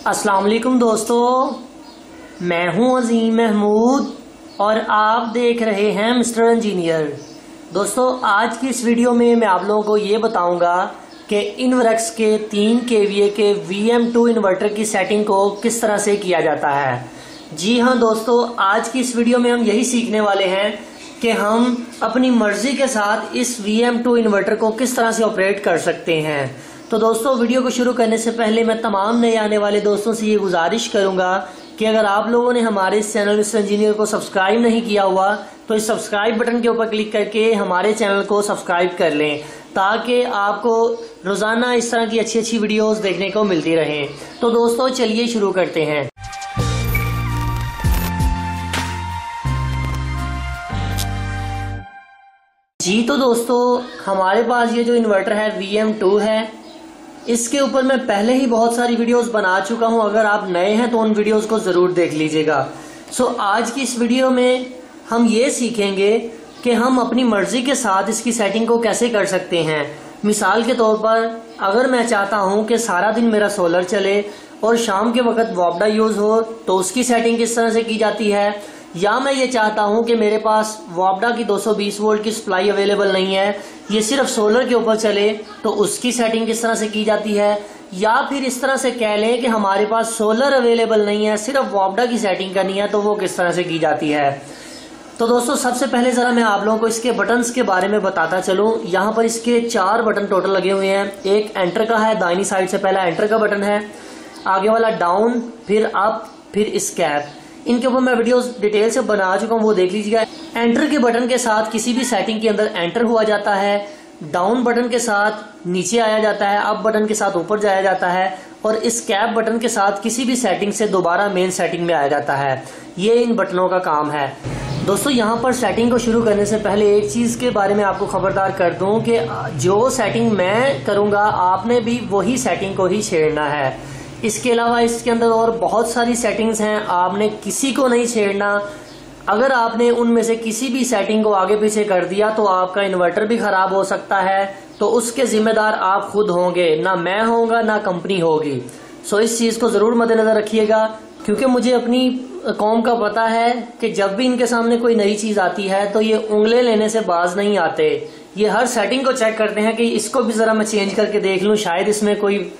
अस्सलाम वालेकुम दोस्तों, मैं हूं अजीम महमूद और आप देख रहे हैं मिस्टर इंजीनियर। दोस्तों, आज की इस वीडियो में मैं आप लोगों को ये बताऊंगा कि इनवर्क्स के 3 kVA के VM2 इन्वर्टर की सेटिंग को किस तरह से किया जाता है। जी हाँ दोस्तों, आज की इस वीडियो में हम यही सीखने वाले हैं कि हम अपनी मर्जी के साथ इस VM2 इन्वर्टर को किस तरह से ऑपरेट कर सकते हैं। तो दोस्तों, वीडियो को शुरू करने से पहले मैं तमाम नए आने वाले दोस्तों से ये गुजारिश करूंगा कि अगर आप लोगों ने हमारे इस चैनल मिस्टर इंजीनियर को सब्सक्राइब नहीं किया हुआ तो इस सब्सक्राइब बटन के ऊपर क्लिक करके हमारे चैनल को सब्सक्राइब कर लें, ताकि आपको रोजाना इस तरह की अच्छी अच्छी वीडियोस देखने को मिलती रहें। तो दोस्तों, चलिए शुरू करते हैं। जी तो दोस्तों, हमारे पास ये जो इन्वर्टर है VM2 है। इसके ऊपर मैं पहले ही बहुत सारी वीडियोस बना चुका हूं। अगर आप नए हैं तो उन वीडियोस को जरूर देख लीजिएगा। आज की इस वीडियो में हम ये सीखेंगे कि हम अपनी मर्जी के साथ इसकी सेटिंग को कैसे कर सकते हैं। मिसाल के तौर पर, अगर मैं चाहता हूं कि सारा दिन मेरा सोलर चले और शाम के वक्त वॉबडा यूज हो तो उसकी सेटिंग किस तरह से की जाती है, या मैं ये चाहता हूं कि मेरे पास वॉबडा की 220 वोल्ट की सप्लाई अवेलेबल नहीं है, ये सिर्फ सोलर के ऊपर चले, तो उसकी सेटिंग किस तरह से की जाती है। या फिर इस तरह से कह लें कि हमारे पास सोलर अवेलेबल नहीं है, सिर्फ वॉबडा की सेटिंग करनी है, तो वो किस तरह से की जाती है। तो दोस्तों, सबसे पहले जरा मैं आप लोगों को इसके बटन्स के बारे में बताता चलूं। यहाँ पर इसके 4 बटन टोटल लगे हुए हैं। एक एंटर का है, दाहिनी साइड से पहला एंटर का बटन है, आगे वाला डाउन, फिर अप, फिर स्कैप। इनके ऊपर मैं वीडियोस डिटेल से बना चुका हूँ, वो देख लीजिएगा। एंटर के बटन के साथ किसी भी सेटिंग के अंदर एंटर हुआ जाता है, डाउन बटन के साथ नीचे आया जाता है, अप बटन के साथ ऊपर जाया जाता है, और स्कैप बटन के साथ किसी भी सेटिंग से दोबारा मेन सेटिंग में आया जाता है। ये इन बटनों का काम है। दोस्तों, यहाँ पर सेटिंग को शुरू करने से पहले एक चीज के बारे में आपको खबरदार कर दूं कि जो सेटिंग मैं करूंगा आपने भी वही सेटिंग को ही छेड़ना है। इसके अलावा इसके अंदर और बहुत सारी सेटिंग्स हैं, आपने किसी को नहीं छेड़ना। अगर आपने उनमें से किसी भी सेटिंग को आगे पीछे कर दिया तो आपका इन्वर्टर भी खराब हो सकता है, तो उसके जिम्मेदार आप खुद होंगे, ना मैं होऊंगा ना कंपनी होगी। इस चीज को जरूर मद्देनजर रखिएगा, क्योंकि मुझे अपनी कौम का पता है कि जब भी इनके सामने कोई नई चीज आती है तो ये उंगले लेने से बाज नहीं आते। ये हर सेटिंग को चेक करते हैं कि इसको भी जरा मैं चेंज करके देख लूं, शायद इसमें कोई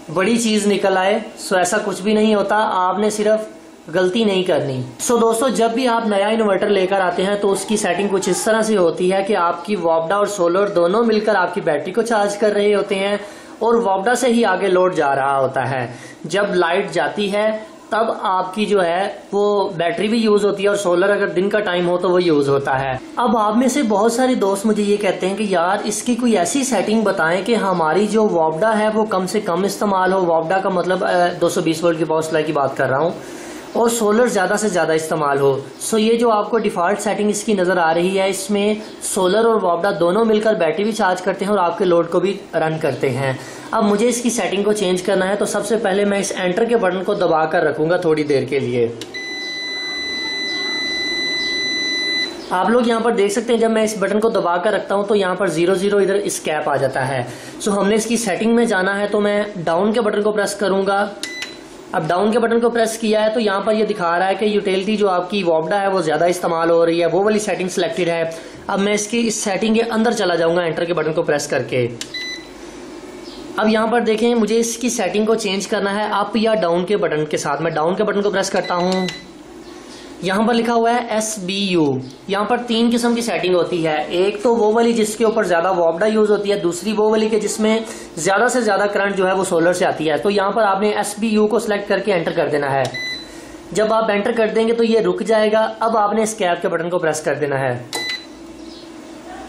बड़ी चीज निकल आए। ऐसा कुछ भी नहीं होता, आपने सिर्फ गलती नहीं करनी। दोस्तों, जब भी आप नया इन्वर्टर लेकर आते हैं तो उसकी सेटिंग कुछ इस तरह से होती है कि आपकी वॉबडा और सोलर दोनों मिलकर आपकी बैटरी को चार्ज कर रहे होते हैं और वॉबडा से ही आगे लोड जा रहा होता है। जब लाइट जाती है तब आपकी जो है वो बैटरी भी यूज होती है, और सोलर अगर दिन का टाइम हो तो वो यूज होता है। अब आप में से बहुत सारे दोस्त मुझे ये कहते हैं कि यार इसकी कोई ऐसी सेटिंग बताएं कि हमारी जो वॉबडा है वो कम से कम इस्तेमाल हो। वॉबडा का मतलब 220 वोल्ट की पावर सप्लाई की बात कर रहा हूँ, और सोलर ज्यादा से ज्यादा इस्तेमाल हो। ये जो आपको डिफॉल्ट सेटिंग इसकी नजर आ रही है, इसमें सोलर और वॉबडा दोनों मिलकर बैटरी भी चार्ज करते हैं और आपके लोड को भी रन करते हैं। अब मुझे इसकी सेटिंग को चेंज करना है, तो सबसे पहले मैं इस एंटर के बटन को दबाकर रखूंगा थोड़ी देर के लिए। आप लोग यहाँ पर देख सकते हैं, जब मैं इस बटन को दबाकर रखता हूं तो यहाँ पर 00 इधर स्कैप आ जाता है। हमने इसकी सेटिंग में जाना है, तो मैं डाउन के बटन को प्रेस करूंगा। अब डाउन के बटन को प्रेस किया है तो यहाँ पर ये दिखा रहा है कि यूटिलिटी जो आपकी वॉबडा है वो ज्यादा इस्तेमाल हो रही है, वो वाली सेटिंग सिलेक्टेड है। अब मैं इसकी इस सेटिंग के अंदर चला जाऊंगा एंटर के बटन को प्रेस करके। अब यहाँ पर देखें, मुझे इसकी सेटिंग को चेंज करना है अप या डाउन के बटन के साथ। मैं डाउन के बटन को प्रेस करता हूँ, यहाँ पर लिखा हुआ है SBU। यहाँ पर 3 किस्म की सेटिंग होती है। एक तो वो वाली जिसके ऊपर ज्यादा वॉबडा यूज होती है, दूसरी वो वाली के जिसमें ज्यादा से ज्यादा करंट जो है वो सोलर से आती है। तो यहाँ पर आपने SBU को सिलेक्ट करके एंटर कर देना है। जब आप एंटर कर देंगे तो ये रुक जाएगा। अब आपने स्कैप के बटन को प्रेस कर देना है।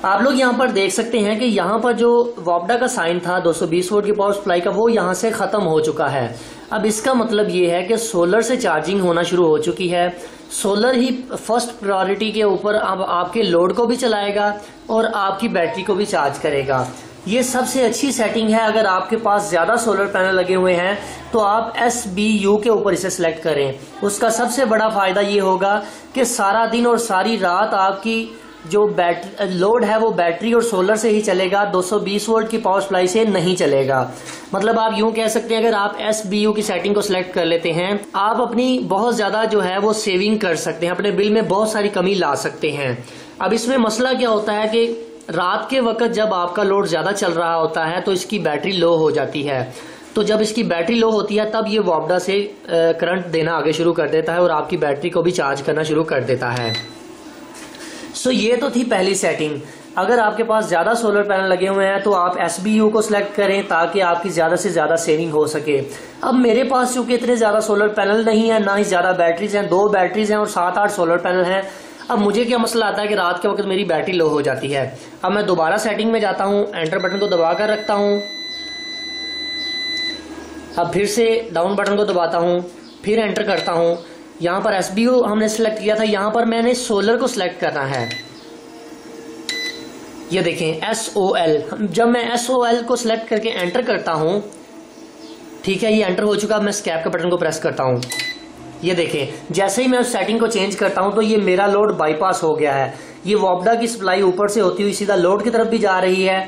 आप लोग यहाँ पर देख सकते हैं कि यहाँ पर जो वॉबडा का साइन था 220 वोल्ट की पावर सप्लाई का, वो यहाँ से खत्म हो चुका है। अब इसका मतलब ये है कि सोलर से चार्जिंग होना शुरू हो चुकी है। सोलर ही फर्स्ट प्रायोरिटी के ऊपर अब आपके लोड को भी चलाएगा और आपकी बैटरी को भी चार्ज करेगा। ये सबसे अच्छी सेटिंग है। अगर आपके पास ज्यादा सोलर पैनल लगे हुए हैं तो आप SBU के ऊपर इसे सिलेक्ट करें। उसका सबसे बड़ा फायदा ये होगा कि सारा दिन और सारी रात आपकी जो लोड है वो बैटरी और सोलर से ही चलेगा, 220 वोल्ट की पावर सप्लाई से नहीं चलेगा। मतलब आप यूं कह सकते हैं, अगर आप SBU की सेटिंग को सिलेक्ट कर लेते हैं, आप अपनी बहुत ज्यादा जो है वो सेविंग कर सकते हैं, अपने बिल में बहुत सारी कमी ला सकते हैं। अब इसमें मसला क्या होता है कि रात के वक्त जब आपका लोड ज्यादा चल रहा होता है तो इसकी बैटरी लो हो जाती है। तो जब इसकी बैटरी लो होती है तब ये वोल्टा से करंट देना आगे शुरू कर देता है और आपकी बैटरी को भी चार्ज करना शुरू कर देता है। सो ये तो थी पहली सेटिंग। अगर आपके पास ज्यादा सोलर पैनल लगे हुए हैं तो आप SBU को सिलेक्ट करें ताकि आपकी ज्यादा से ज्यादा सेविंग हो सके। अब मेरे पास चूंकि इतने ज्यादा सोलर पैनल नहीं है, ना ही ज्यादा बैटरीज हैं, 2 बैटरीज हैं और 7-8 सोलर पैनल हैं। अब मुझे क्या मसला आता है कि रात के वक्त मेरी बैटरी लो हो जाती है। अब मैं दोबारा सेटिंग में जाता हूं, एंटर बटन को दबा कर रखता हूं, अब फिर से डाउन बटन को दबाता हूं, फिर एंटर करता हूं। यहां पर SBU हमने सिलेक्ट किया था, यहां पर मैंने सोलर को सिलेक्ट करना है। ये देखें SOL, जब मैं SOL को सिलेक्ट करके एंटर करता हूं, ठीक है ये एंटर हो चुका। मैं स्कैप के बटन को प्रेस करता हूं, ये देखें जैसे ही मैं उस सेटिंग को चेंज करता हूं तो ये मेरा लोड बाईपास हो गया है। ये वोल्टा की सप्लाई ऊपर से होती हुई सीधा लोड की तरफ भी जा रही है।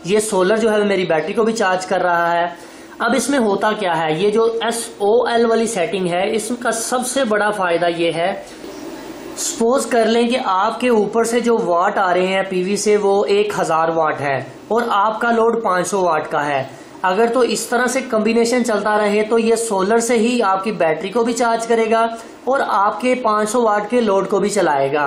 ये सोलर जो है मेरी बैटरी को भी चार्ज कर रहा है। अब इसमें होता क्या है, ये जो SOL वाली सेटिंग है इसका सबसे बड़ा फायदा ये है, सपोज कर लें कि आपके ऊपर से जो वाट आ रहे हैं PV से वो 1000 वाट है और आपका लोड 500 वाट का है। अगर तो इस तरह से कॉम्बिनेशन चलता रहे तो ये सोलर से ही आपकी बैटरी को भी चार्ज करेगा और आपके 500 वाट के लोड को भी चलाएगा।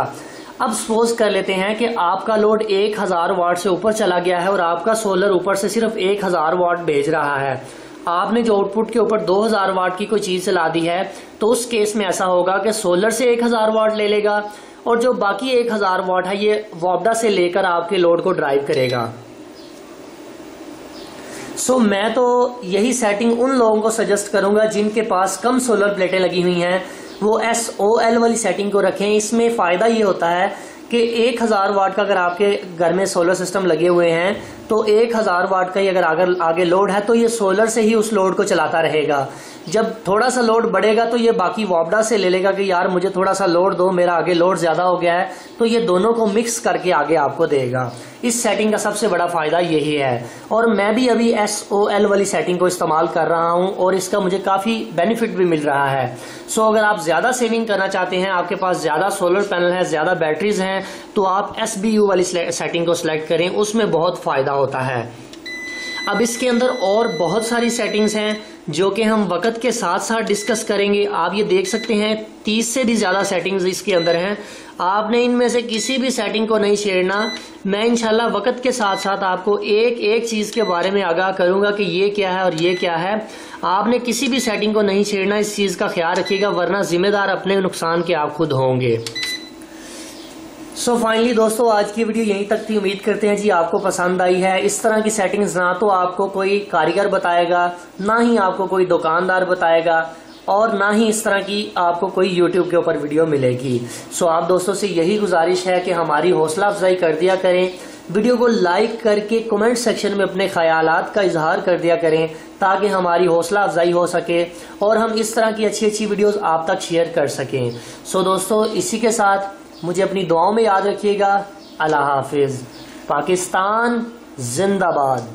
अब सपोज कर लेते हैं कि आपका लोड 1000 वाट से ऊपर चला गया है और आपका सोलर ऊपर से सिर्फ 1000 वाट भेज रहा है। आपने जो आउटपुट के ऊपर 2000 वाट की कोई चीज चला दी है तो उस केस में ऐसा होगा कि सोलर से 1000 वाट ले लेगा और जो बाकी 1000 वाट है ये वोल्टा से लेकर आपके लोड को ड्राइव करेगा। सो मैं तो यही सेटिंग उन लोगों को सजेस्ट करूंगा जिनके पास कम सोलर प्लेटें लगी हुई हैं, वो SOL वाली सेटिंग को रखें। इसमें फायदा ये होता है कि 1000 वाट का अगर आपके घर में सोलर सिस्टम लगे हुए हैं तो 1000 वाट का ही अगर आगे लोड है तो ये सोलर से ही उस लोड को चलाता रहेगा। जब थोड़ा सा लोड बढ़ेगा तो ये बाकी वोल्टा से ले लेगा कि यार मुझे थोड़ा सा लोड दो, मेरा आगे लोड ज्यादा हो गया है, तो ये दोनों को मिक्स करके आगे आपको देगा। इस सेटिंग का सबसे बड़ा फायदा यही है और मैं भी अभी SOL वाली सेटिंग को इस्तेमाल कर रहा हूं और इसका मुझे काफी बेनिफिट भी मिल रहा है। सो अगर आप ज्यादा सेविंग करना चाहते हैं, आपके पास ज्यादा सोलर पैनल है, ज्यादा बैटरीज हैं, तो आप SBU वाली सेटिंग को सिलेक्ट करें, उसमें बहुत फायदा होता है। अब इसके अंदर और बहुत सारी सेटिंग्स हैं जो कि हम वक्त के साथ साथ डिस्कस करेंगे। आप ये देख सकते हैं 30 से भी ज्यादा सेटिंग्स इसके अंदर हैं। आपने इनमें से किसी भी सेटिंग को नहीं छेड़ना। मैं इंशाल्लाह वक्त के साथ साथ आपको एक एक चीज के बारे में आगाह करूंगा कि ये क्या है और ये क्या है। आपने किसी भी सेटिंग को नहीं छेड़ना, इस चीज का ख्याल रखिएगा, वरना जिम्मेदार अपने नुकसान के आप खुद होंगे। सो फाइनली दोस्तों आज की वीडियो यहीं तक थी। उम्मीद करते हैं जी आपको पसंद आई है। इस तरह की सेटिंग्स ना तो आपको कोई कारीगर बताएगा, ना ही आपको कोई दुकानदार बताएगा और ना ही इस तरह की आपको कोई YouTube के ऊपर वीडियो मिलेगी। सो आप दोस्तों से यही गुजारिश है कि हमारी हौसला अफजाई कर दिया करें, वीडियो को लाइक करके कमेंट सेक्शन में अपने ख्यालात का इजहार कर दिया करें ताकि हमारी हौसला अफजाई हो सके और हम इस तरह की अच्छी अच्छी वीडियोस आप तक शेयर कर सकें। सो दोस्तों इसी के साथ मुझे अपनी दुआओं में याद रखिएगा। अल्लाह हाफिज। पाकिस्तान जिंदाबाद।